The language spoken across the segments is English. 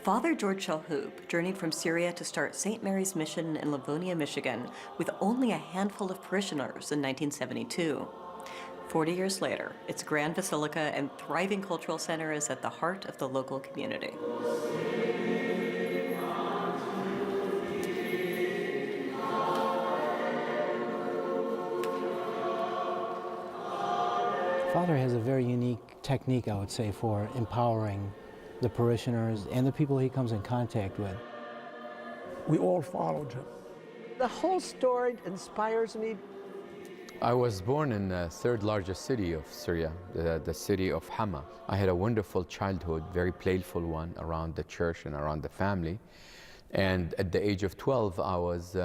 Father George Shalhoub journeyed from Syria to start St. Mary's Mission in Livonia, Michigan, with only a handful of parishioners in 1972. 40 years later, its grand basilica and thriving cultural center is at the heart of the local community. Father has a very unique technique, I would say, for empowering the parishioners and the people he comes in contact with. We all followed him. The whole story inspires me. I was born in the third largest city of Syria, the city of Hama. I had a wonderful childhood, very playful one around the church and around the family. And at the age of 12, I was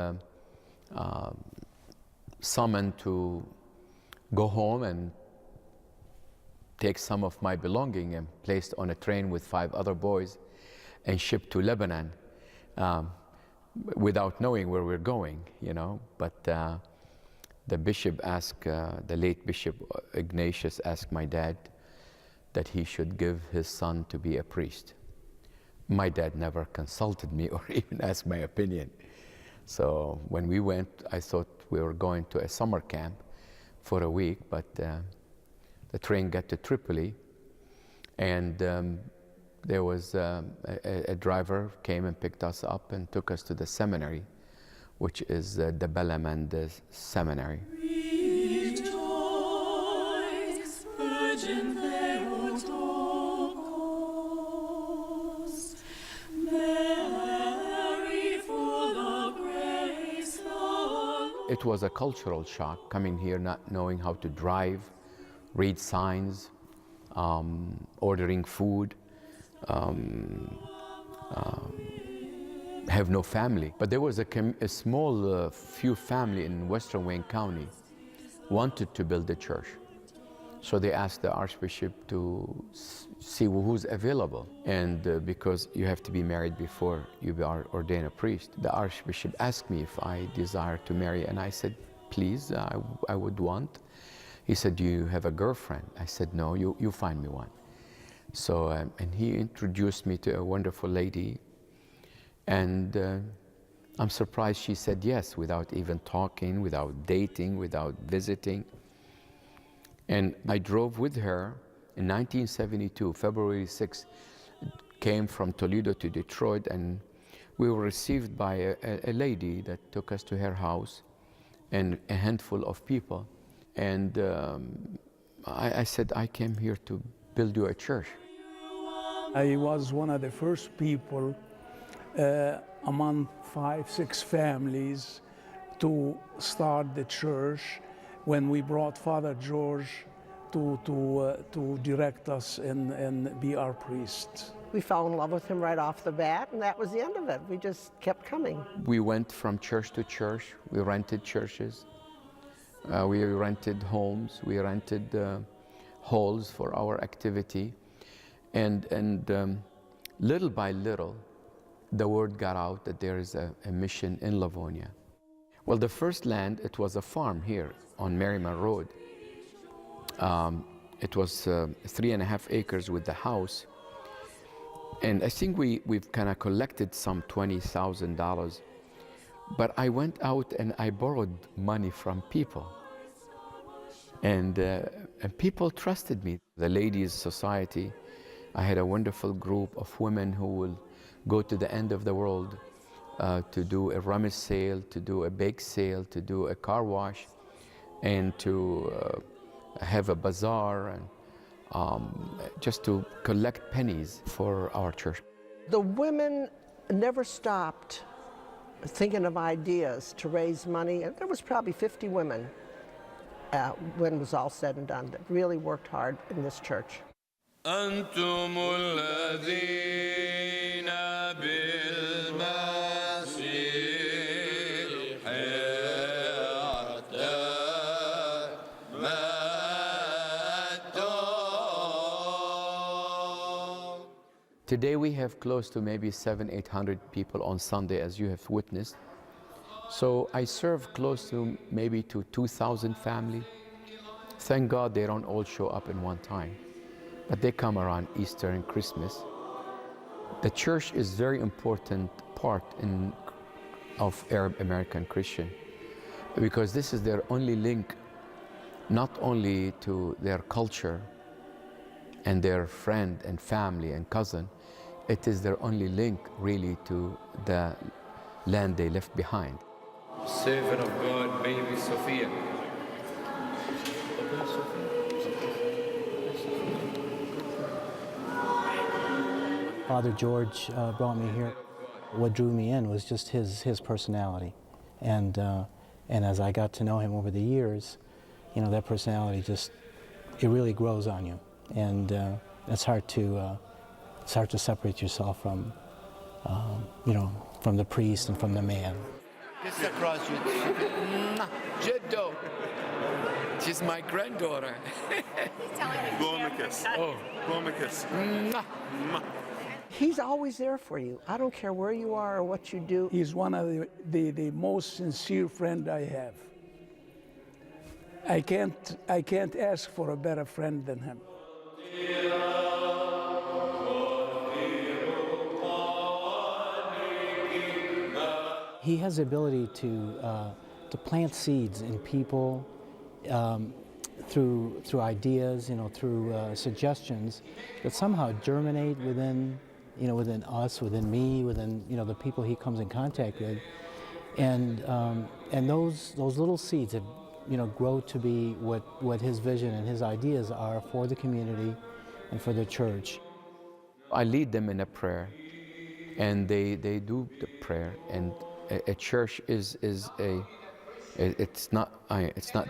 summoned to go home and take some of my belonging and placed on a train with 5 other boys and shipped to Lebanon without knowing where we're going, you know. But the bishop asked, the late Bishop Ignatius asked my dad that he should give his son to be a priest. My dad never consulted me or even asked my opinion. So when we went, I thought we were going to a summer camp for a week, but the train got to Tripoli, and there was a driver came and picked us up and took us to the seminary, which is the Balamand Seminary. Rejoice, Virgin Theotokos, Mary, full of grace, the Lord. It was a cultural shock coming here, not knowing how to drive, read signs, ordering food, have no family. But there was a small few family in Western Wayne County wanted to build a church. So they asked the Archbishop to see who's available. And because you have to be married before you are ordained a priest, the Archbishop asked me if I desire to marry, and I said, please, I would want. He said, do you have a girlfriend? I said, no, you find me one. So, and he introduced me to a wonderful lady, and I'm surprised she said yes without even talking, without dating, without visiting. And I drove with her in 1972, February 6th, came from Toledo to Detroit, and we were received by a lady that took us to her house and a handful of people. And I said, I came here to build you a church. I was one of the first people among 5, 6 families to start the church when we brought Father George to direct us and be our priest. We fell in love with him right off the bat, and that was the end of it. We just kept coming. We went from church to church. We rented churches. We rented homes. We rented halls for our activity. And little by little, the word got out that there is a mission in Livonia. Well, the first land, it was a farm here on Merriman Road. It was 3.5 acres with the house. And I think we've kind of collected some $20,000. But I went out and I borrowed money from people. And people trusted me. The Ladies' Society, I had a wonderful group of women who will go to the end of the world to do a rummage sale, to do a bake sale, to do a car wash, and to have a bazaar, and just to collect pennies for our church. The women never stopped thinking of ideas to raise money. And there was probably 50 women when it was all said and done that really worked hard in this church. أنتم الذين بالمسيح اعتمدتم. Today we have close to maybe 700-800 people on Sunday, as you have witnessed. So I serve close to maybe to 2,000 families. Thank God they don't all show up in one time, but they come around Easter and Christmas. The church is very important part of Arab American Christian, because this is their only link, not only to their culture and their friend and family and cousin, it is their only link really to the land they left behind. Servant of God, baby Sophia. Father George brought me here. What drew me in was just his personality, and as I got to know him over the years, you know, that personality it really grows on you, and it's hard to separate yourself from you know, from the priest and from the man. Kiss across you. Jiddo. She's my granddaughter. Blow him a kiss. Oh. Blow him a kiss. He's always there for you. I don't care where you are or what you do. He's one of the most sincere friend I have. I can't ask for a better friend than him. He has the ability to plant seeds in people through ideas, you know, through suggestions that somehow germinate within, you know, within us, within me, within, you know, the people he comes in contact with, and those little seeds have, you know, grow to be what his vision and his ideas are for the community and for the church. I lead them in a prayer, and they do the prayer, and a church it's not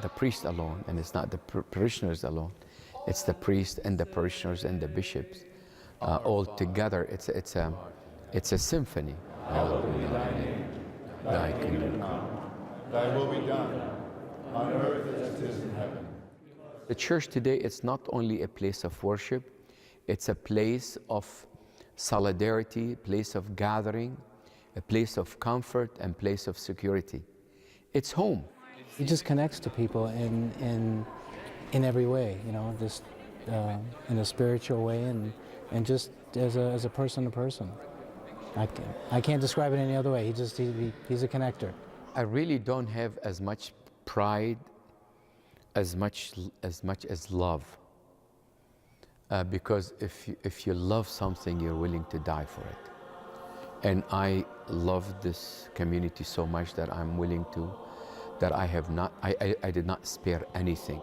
the priest alone, and it's not the parishioners alone. It's the priest and the parishioners and the bishops all together. It's a symphony. Hallowed be thy name. Thy kingdom come. Thy will be done on earth as it is in heaven. The church today is not only a place of worship, it's a place of solidarity, place of gathering, a place of comfort and place of security. It's home. He just connects to people in every way, you know, just in a spiritual way and just as a person to person. I can't describe it any other way. He's a connector. I really don't have as much pride as much as love, because if you love something, you're willing to die for it. And I love this community so much that I'm willing to, that I did not spare anything.